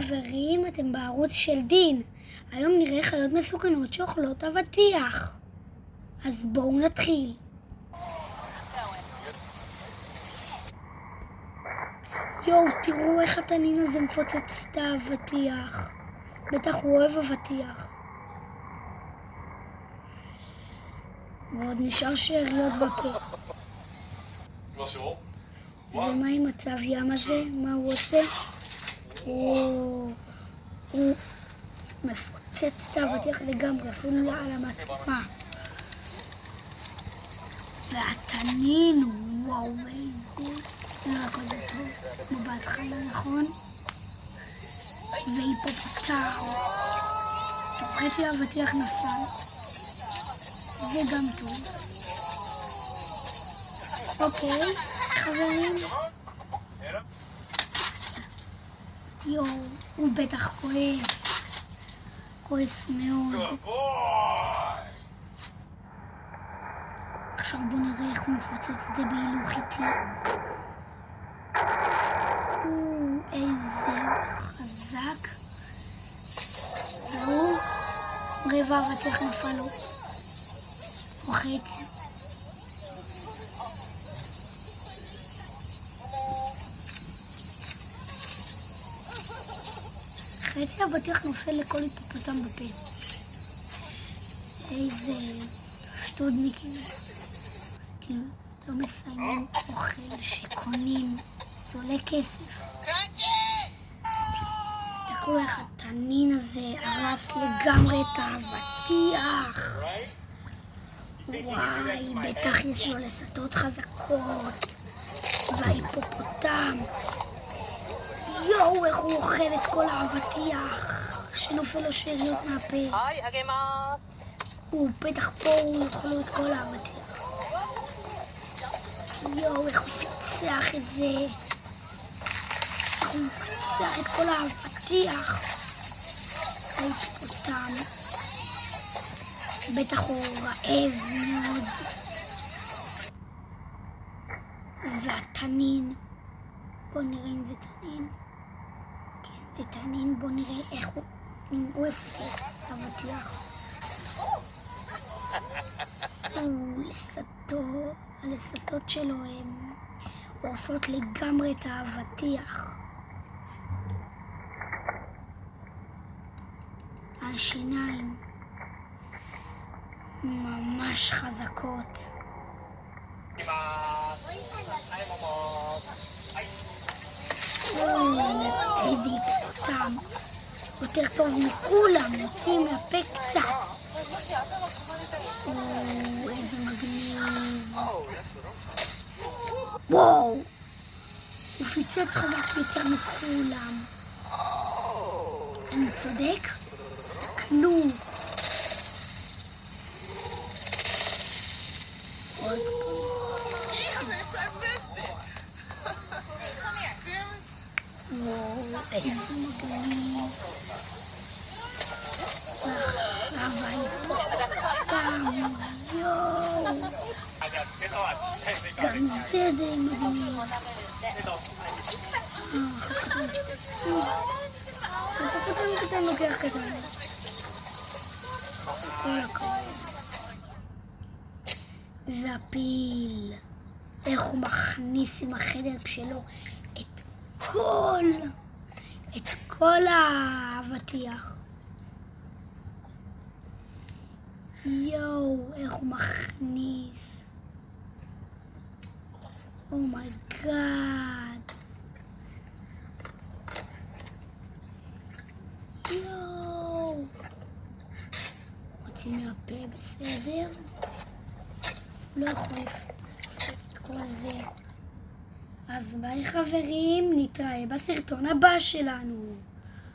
חברים, אתם בערוץ של דין. היום נראה חיות מסוכנות שאוכלות אבטיח. אז בואו נתחיל. יואו, תראו איך התנין הזה מפוצץ את האבטיח. בטח הוא אוהב אבטיח. ועוד נשאר שאריות בפה. ומה עם הצב ים הזה? מה הוא עושה? הוא מפוצץ את האבטיח לגמרי, אפילו לא על המצלמה. והתנין, וואו, איזה... לא הכל זה טוב, כמו בהתחלה, נכון? והיפופוטם. חצי האבטיח נפל. זה גם טוב. אוקיי, חברים. יואו, הוא בטח כועס. כועס מאוד. עכשיו בוא נראה איך הוא מפוצץ את זה בהילוך איטי. איזה חזק. והוא רבע האבטיח נפל לו. או חצי. חצי האבטיח נופל לכל היפופוטם בפה. איזה שטודניקים. כאילו, לא מסיימים אוכל שקונים. זה עולה כסף. תסתכלו איך התנין הזה הרס לגמרי את האבטיח. וואי, בטח יש לו לסתות חזקות. וההיפופוטם. יואו, איך הוא אוכל את כל האבטיח. שנופל לו שאריות מהפה. הוא בטח פה, הוא יאכל את כל האבטיח. יואו, איך הוא פיצח את זה. איך הוא פיצח את כל האבטיח. ההיפופוטם. בטח הוא רעב מאוד. והתנין. בואו נראה אם זה תנין. כן, זה תנין. בואו נראה איך הוא יפוצץ את האבטיח. הלסתות שלו הן הורסות לגמרי את האבטיח. השיניים ממש חזקות. איזה היפופוטם. יותר טוב מכולם, יוצאים מהפה קצת. איזה מגניב. וואו, הוא פיצץ חזק יותר מכולם. אני צודק? תסתכלו. וואו, איזה מגניב. ועכשיו ההיפופוטם. יואו. גם זה די מגניב. קטן לוקח קטן. כל הכבוד. והפיל. איך הוא מכניס עם החדר שלו את כל האבטיח. יואו, איך הוא מכניס. אומייגאד. יואו. מוציא מהפה, בסדר? לא יכול לעשות את כל זה. אז ביי חברים, נתראה בסרטון הבא שלנו.